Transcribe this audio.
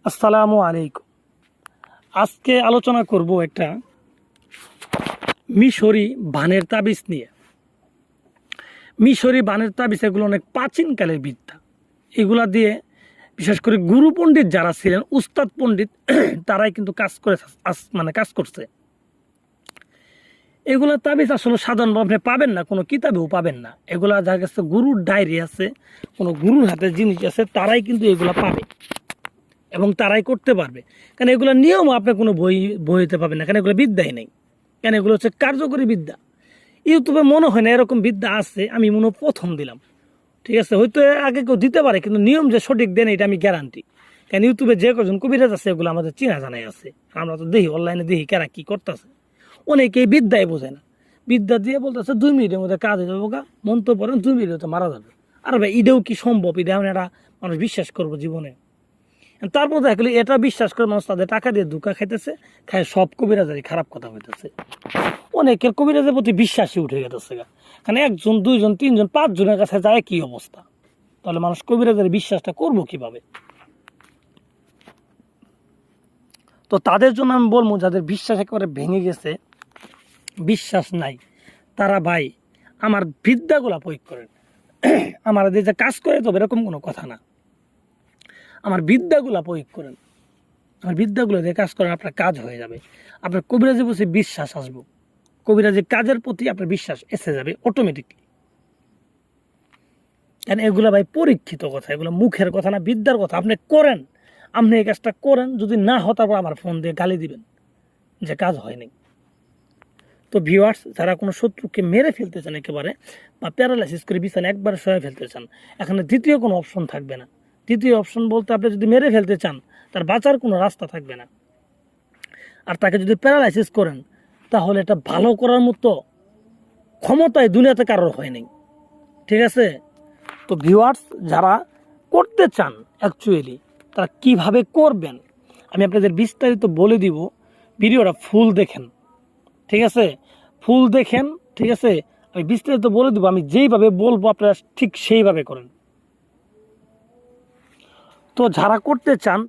আসসালামু আলাইকুম। আজকে আলোচনা করব একটা মিশরি বানের তাবিজ নিয়ে। মিশরি বানের তাবিজ এগুলো অনেক প্রাচীনকালের বিদ্যা। এগুলা দিয়ে বিশেষ করে গুরু পণ্ডিত যারা ছিলেন, উস্তাদ পণ্ডিত, তারাই কিন্তু কাজ করছে। এগুলা তাবিজ আসলে সাধারণভাবে আপনি পাবেন না, কোনো কিতাবেও পাবেন না। এগুলা যার কাছে গুরুর ডায়েরি আছে, কোনো গুরুর হাতে জিনিস আছে, তারাই কিন্তু এগুলা পাবে এবং তারাই করতে পারবে। কারণ এগুলো নিয়ম আপনি কোনো বইতে পাবেন না, কারণ এগুলো বিদ্যাই নেই। কেন এগুলো হচ্ছে কার্যকরী বিদ্যা। ইউটিউবে মনে হয় না এরকম বিদ্যা আছে, আমি মনে প্রথম দিলাম। ঠিক আছে, হয়তো আগে কেউ দিতে পারে, কিন্তু নিয়ম যে সঠিক দেন এটা আমি গ্যারান্টি। কারণ ইউটিউবে যে কজন কবিরাজ আছে এগুলো আমাদের চেনা জানাই আছে। আমরা তো দেখি, অনলাইনে দেখি কারা কী করতেছে। অনেকেই বিদ্যায় বোঝে না, বিদ্যা দিয়ে বলতেছে 2 মিনিটের মধ্যে কাজ হয়ে যাবো, মন্ত্র পড়েন 2 মিনিটে মারা যাবে। আর ভাই এটাও কি সম্ভব? এটা একটা মানুষ বিশ্বাস করবো জীবনে? তারপর দেখলি এটা বিশ্বাস করে মানুষ তাদের টাকা দিয়ে ধোঁকা খাইতেছে, খায় সব কবিরাজারই খারাপ কথা হইতেছে। অনেকের কবিরাজের প্রতি বিশ্বাসই উঠে গেছে। কারণ 1 জন 2 জন 3 জন 5 জনের কাছে যায় কি অবস্থা, তাহলে মানুষ কবিরাজের বিশ্বাসটা করবো কিভাবে? তো তাদের জন্য আমি বলবো, যাদের বিশ্বাস একেবারে ভেঙে গেছে, বিশ্বাস নাই, তারা ভাই আমার বিদ্যাগুলা প্রয়োগ করেন। আমার যে কাজ করে তবে এরকম কোনো কথা না, আমার বিদ্যাগুলা প্রয়োগ করেন। আমার বিদ্যাগুলো দিয়ে কাজ করেন, আপনার কাজ হয়ে যাবে। আপনার কবিরাজি বসে বিশ্বাস আসবো, কবিরাজি কাজের প্রতি আপনার বিশ্বাস এসে যাবে অটোমেটিকলি। কারণ এগুলো ভাই পরীক্ষিত কথা, এগুলো মুখের কথা না, বিদ্যার কথা। আপনি করেন, আপনি এই কাজটা করেন, যদি না হয় তারপর আমার ফোন দিয়ে গালি দিবেন যে কাজ হয়নি। তো ভিউয়ার্স, যারা কোনো শত্রুকে মেরে ফেলতে চান একেবারে, বা প্যারালাইসিস করে বিছানা একবারে সয়ে ফেলতে চান, এখানে দ্বিতীয় কোনো অপশন থাকবে না। দ্বিতীয় অপশন বলতে, আপনি যদি মেরে ফেলতে চান, তার বাঁচার কোনো রাস্তা থাকবে না। আর তাকে যদি প্যারালাইসিস করেন, তাহলে এটা ভালো করার মতো ক্ষমতায় দুনিয়াতে কারোর হয়নি। ঠিক আছে? তো ভিউয়ার্স, যারা করতে চান অ্যাকচুয়ালি, তারা কিভাবে করবেন আমি আপনাদের বিস্তারিত বলে দিব। ভিডিওটা ফুল দেখেন, ঠিক আছে? ফুল দেখেন, ঠিক আছে? আমি বিস্তারিত বলে দেবো, আমি যেইভাবে বলবো আপনারা ঠিক সেইভাবে করেন। তো যারা করতে চান